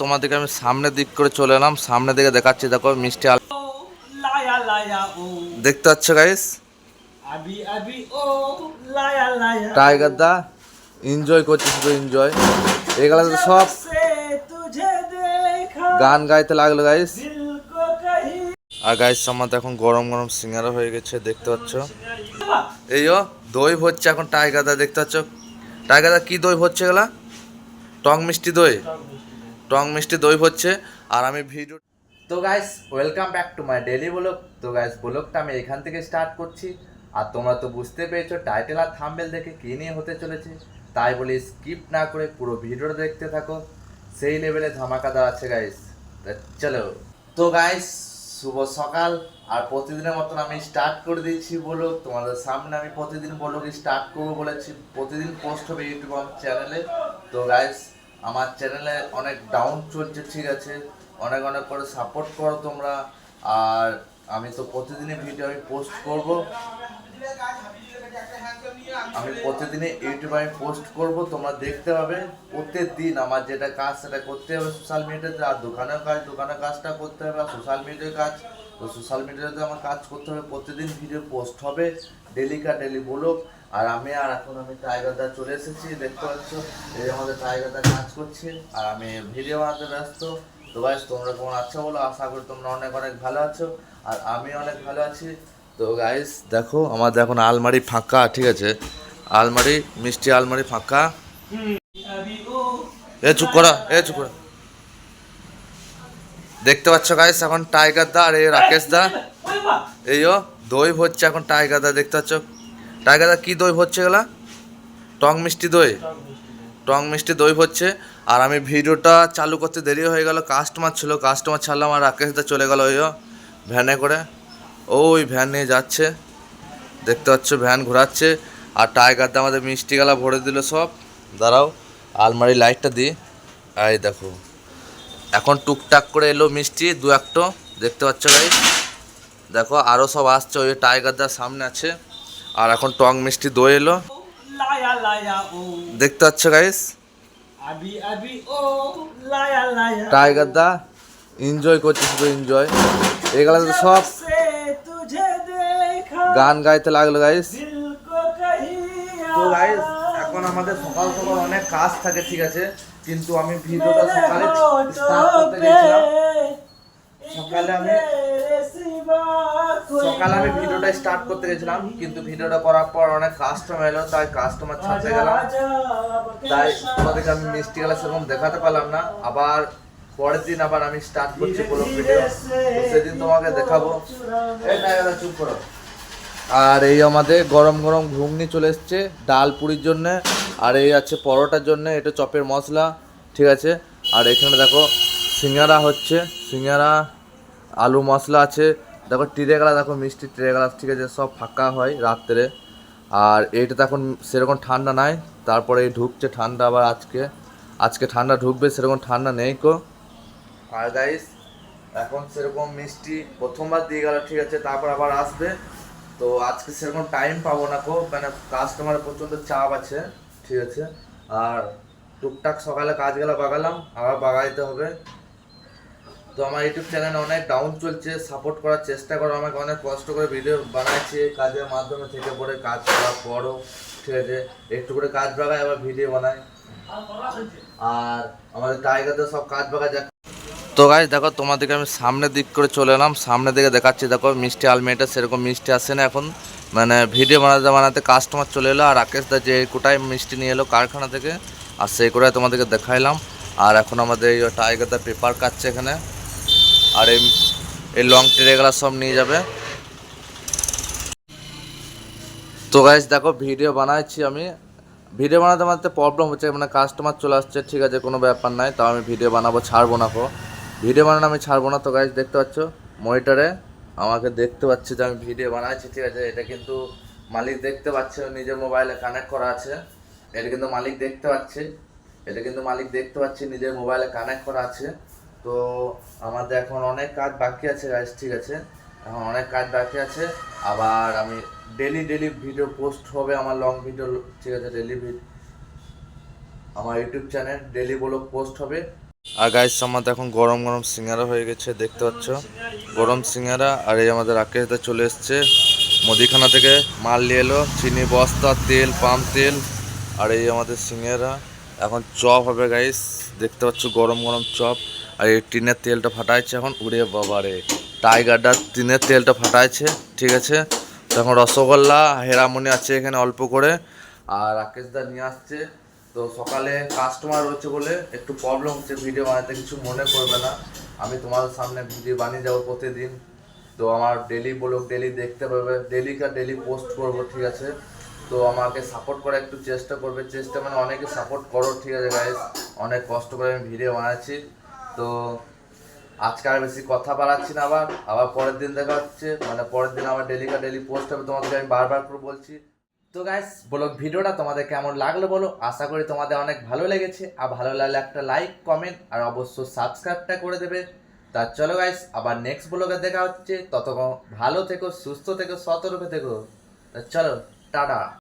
তোমাদেরকে আমি সামনের দিক করে চলে এলাম, সামনের দিকে দেখাচ্ছি। দেখো মিষ্টি দেখতে পাচ্ছ গাইস, টাইগার দা এনজয় করছে, শুধু এনজয়। এগুলা তো সব গান গাইতে লাগলো গাইস। আর গাইস আমার এখন গরম গরম সিঙ্গারা হয়ে গেছে, দেখতে পাচ্ছ। এই দই হচ্ছে এখন টাইগার দা, দেখতে পাচ্ছ। টাইগার দা কি দই হচ্ছে এগুলা? টং মিষ্টি দই, টং মিষ্টি দই হচ্ছে। আর আমি ভিডিও, তো guys welcome back to my daily blog. তো গাইস ব্লগটা আমি এখান থেকে স্টার্ট করছি। আর তোমরা তো বুঝতে পেরেছো টাইটেল আর থাম্বনেল দেখে কী নিয়ে হতে চলেছে, তাই বলি স্কিপ না করে পুরো ভিডিওটা দেখতে থাকো। সেই লেভেলে ধামাকাদার আছে গাইস, চলো। তো গাইস শুভ সকাল। আর প্রতিদিনের মতন আমি স্টার্ট করে দিয়েছি ব্লগ তোমাদের সামনে। আমি প্রতিদিন ব্লগ স্টার্ট করবো বলেছি, প্রতিদিন পোস্ট হবে ইউটিউব চ্যানেলে। তো গাইস আমার চ্যানেলে অনেক ডাউন চলছে, ঠিক আছে, অনেক অনেক করে সাপোর্ট করো তোমরা। আর আমি তো প্রতিদিনই ভিডিও আমি পোস্ট করব, আমি প্রতিদিনই ইউটিউবে আমি পোস্ট করব, তোমরা দেখতে পাবে। প্রত্যেক দিন আমার যেটা কাজ সেটা করতে হবে সোশ্যাল মিডিয়াতে, আর দোকানের কাজ দোকানের কাজটা করতে হবে, আর সোশ্যাল মিডিয়ার কাজ তো সোশ্যাল মিডিয়াতে আমার কাজ করতে হবে। প্রতিদিন ভিডিও পোস্ট হবে, ডেলি ডেলি ব্লগ। আর এখন আমি টাইগার দা চলে এসেছি, দেখতে পাচ্ছ। এই আমাদের টাইগার দা কাজ করছে আর আমি ভিডিও বানাতে ব্যস্ত। তো গাইস তোমরা কেমন আছো বলো? আশা করি তোমরা অনেক অনেক ভালো আছো, আর আমি অনেক ভালো আছি। তো গাইস দেখো আমাদের এখন আলমারি ফাঁকা, ঠিক আছে, আলমারি মিষ্টি আলমারি ফাঁকা। চুপ করা, চুপ করা। দেখতে পাচ্ছ গাইস এখন টাইগার দা আর এই রাকেশ দা এই দই হচ্ছে এখন টাইগার দা, দেখতে পাচ্ছ। টাইগার দা কি দই হচ্ছে গেলা? টং মিষ্টি দই, টং মিষ্টি দই হচ্ছে। আর আমি ভিডিওটা চালু করতে দেরি হয়ে গেল, কাস্টমার ছিল, কাস্টমার ছাড়লাম। আর রাকেশ দা চলে গেল ওই ভ্যানে করে, ওই ভ্যান নিয়ে যাচ্ছে, দেখতে পাচ্ছ, ভ্যান ঘোরাচ্ছে। আর টাইগার দা আমাদের মিষ্টি গালা ভরে দিল সব। দাঁড়াও আলমারি লাইটটা দিই। এই দেখো এখন টুকটাক করে এলো মিষ্টি দু একটা, দেখতে পাচ্ছ গাইস। দেখো আরও সব আসছে, ওই টাইগার দার সামনে আছে। আর এখন টং মিষ্টি দই এলো, দেখতে পাচ্ছ গাইস। টাইগার দা এনজয় করছে, শুধু এনজয়। এগুলা তো সব গান গাইতে লাগলো গাইস। তো গাইস এখন আমাদের সকাল সকাল অনেক কাজ থাকে, ঠিক আছে, কিন্তু আমি ভিডিওটা সকালে স্টার্ট করতে গেছিলাম। সকালে আমি ভিডিওটা স্টার্ট করতে গেছিলাম, কিন্তু ভিডিওটা করার পর অনেক কাস্টমার এলো, তাই কাস্টমার ছাড়তে গেলাম। তাই তোমাদেরকে আমি মিষ্টি গেলা সেরকম দেখাতে পারলাম না। আবার পরের দিন আবার আমি স্টার্ট করছি পুরো ভিডিও, সেদিন তোমাকে দেখাবো। চুপ করো। আর এই আমাদের গরম গরম ঘুগনি চলে এসছে ডাল পুরির জন্যে। আর এই আছে পরোটার জন্যে, এটা চপের মশলা, ঠিক আছে। আর এখানে দেখো সিঙ্গারা হচ্ছে, সিঙ্গারা আলু মশলা আছে। দেখো টিরেগালা, দেখো মিষ্টি টিরেগালা, ঠিক আছে, সব ফাঁকা হয় রাত্রে। আর এইটা তো এখন সেরকম ঠান্ডা নাই, তারপরে এই ঢুকছে ঠান্ডা আবার। আজকে ঠান্ডা ঢুকবে, সেরকম ঠান্ডা নেই কো। আর গাইস এখন সেরকম মিষ্টি প্রথমবার দিয়ে গেল, ঠিক আছে, তারপর আবার আসবে। তো আজকে সেরকম টাইম পাবো না কো, মানে কাস্টমারের প্রচণ্ড চাপ আছে, ঠিক আছে। আর টুকটাক সকালে কাজগুলো বাগালাম, আবার বাগাইতে হবে। তো আমার ইউটিউব চ্যানেলে অনেক ডাউন চলছে, সাপোর্ট করার চেষ্টা করো আমাকে। অনেক কষ্ট করে ভিডিও বানাচ্ছি, কাজের মাধ্যমে থেকে পড়ে কাজ করার পরও, ঠিক আছে, একটু করে কাজ বাগায় আবার ভিডিও বানাই। আর আমাদের টাইগারদের সব কাজ বাগায় যাক। তো গাইস দেখো তোমাদেরকে আমি সামনের দিক করে চলে এলাম, সামনের দিকে দেখাচ্ছি। দেখো মিষ্টি আলমারিটা সেরকম মিষ্টি আসে না এখন, মানে ভিডিও বানাতে বানাতে কাস্টমার চলে এলো। আর রাকেশ দা যে কোটায় মিষ্টি নিয়ে এলো কারখানা থেকে, আর সেই কোটায় তোমাদেরকে দেখাইলাম। আর এখন আমাদের এই টাইগার দা পেপার কাটছে এখানে। আর এই লং ট্রেগুলো সব নিয়ে যাবে। তো গাইস দেখো ভিডিও বানাচ্ছি আমি, ভিডিও বানাতে বানাতে প্রবলেম হচ্ছে, মানে কাস্টমার চলে আসছে, ঠিক আছে, কোনো ব্যাপার নাই। তাও আমি ভিডিও বানাবো, ছাড়বো না কো, ভিডিও বানানো আমি ছাড়বো না। তো গাইস দেখতে পাচ্ছ মনিটরে আমাকে দেখতে পাচ্ছে যে আমি ভিডিও বানাচ্ছি, ঠিক আছে। এটা কিন্তু মালিক দেখতে পাচ্ছে, নিজের মোবাইলে কানেক্ট করা আছে। এটা কিন্তু মালিক দেখতে পাচ্ছে, এটা কিন্তু মালিক দেখতে পাচ্ছে, নিজের মোবাইলে কানেক্ট করা আছে। তো আমাদের এখন অনেক কাজ বাকি আছে গাইস, ঠিক আছে, এখন অনেক কাজ বাকি আছে। আবার আমি ডেলি ভিডিও পোস্ট হবে আমার, লং ভিডিও, ঠিক আছে, ডেলি আমার YouTube channel daily blog post হবে। আর গাইস আমাদের এখন গরম গরম সিঙ্গারা হয়ে গেছে, দেখতে পাচ্ছ গরম সিঙ্গারা। আর এই আমাদের রাকেশ দা চলে এসছে মুদিখানা থেকে, মাল নিয়ে এলো, চিনি বস্তা, তেল, পাম তেল। আর এই আমাদের সিঙ্গারা। এখন চপ হবে গাইস, দেখতে পাচ্ছ গরম গরম চপ। আর এই টিনের তেলটা ফাটাইছে এখন, উড়ে বাবারে টাইগারটা টিনের তেলটা ফাটাইছে, ঠিক আছে। তখন রসগোল্লা হেরামনি আছে এখানে অল্প করে, আর রাকেশ দা নিয়ে আসছে। তো সকালে কাস্টমার রয়েছে বলে একটু প্রবলেম হচ্ছে, ভিডিও বানাতে কিছু মনে করবে না। আমি তোমাদের সামনে ভিডিও বানিয়ে যাবো প্রতিদিন। তো আমার ডেলি ব্লগ ডেলি দেখতে পাবে, ডেলি পোস্ট করবো, ঠিক আছে। তো আমাকে সাপোর্ট করার একটু চেষ্টা করবে, চেষ্টা মানে অনেকে সাপোর্ট করো, ঠিক আছে গাইস। অনেক কষ্ট করে আমি ভিডিও বানাচ্ছি। তো আজকে আর বেশি কথা বাড়াচ্ছি না, আবার পরের দিন দেখা হচ্ছে, মানে পরের দিন আবার ডেলি পোস্ট হবে, তোমাদেরকে আমি বারবার করে বলছি। তো গাইস ব্লগ ভিডিওটা তোমাদের কেমন লাগলো বলো, আশা করি তোমাদের অনেক ভালো লেগেছে। আর ভালো লাগলে একটা লাইক কমেন্ট আর অবশ্যই সাবস্ক্রাইবটা করে দেবে। তা চলো গাইস, আবার নেক্সট ব্লগে দেখা হচ্ছে, ততক্ষণ ভালো থেকো, সুস্থ থেকো, সতর্ক থেকো। তা চলো, টাটা।